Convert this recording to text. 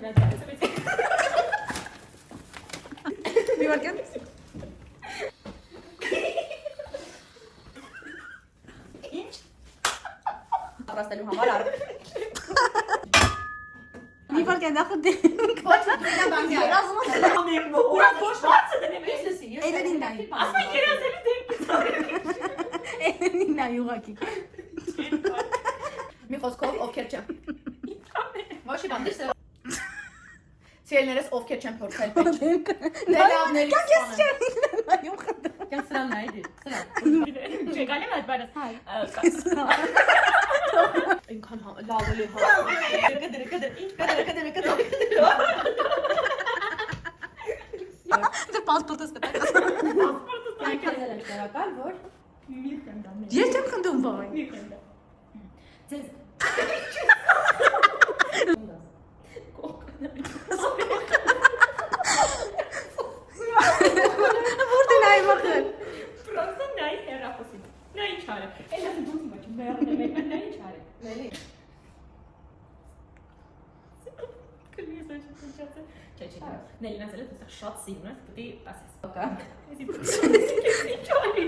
Մի վարքան։ Ինչ։ Ապրաստելու համար արդ։ Մի վարքան նախ դե։ Ոչ, դու դա բանջի արդ։ Ամեն բորա ոչ բացը դեմ էսի։ Էլենին նայ։ Ասմի երազելի դեպի ծառի։ Էլենին նայ ուղակի։ Մի խոսքով ովքեր չեմ։ Ոչի բան դեսը։ Սիրելիներս ովքեր չեմ փորձել պեչ։ Դե լավների սպանը։ Նայում խնդրում։ Կան սրան նայդի, սրան։ Չէ, գալի եմ այդ բարս։ Ինքան լավելի հա։ Կդր, ինչ կդր։ Դե պասպորտս կտակ։ Այնքան եմ տեղակալ, որ մի խնդամ։ Ես չեմ խնդում բան։ Մի խնդամ։ Ձեզ Որտե նայ մախել։ Պրոստը նայ հեռախոսին։ Նա ինչ արը։ Էլա դու դու մաչում մերն նա ինչ արը։ Լելի։ Կլիս ոչ չնչացը։ Չէ։ Նելինասը դա շատ սիրուն է, դու ասես։ Կա։ Էսի ինչ արի։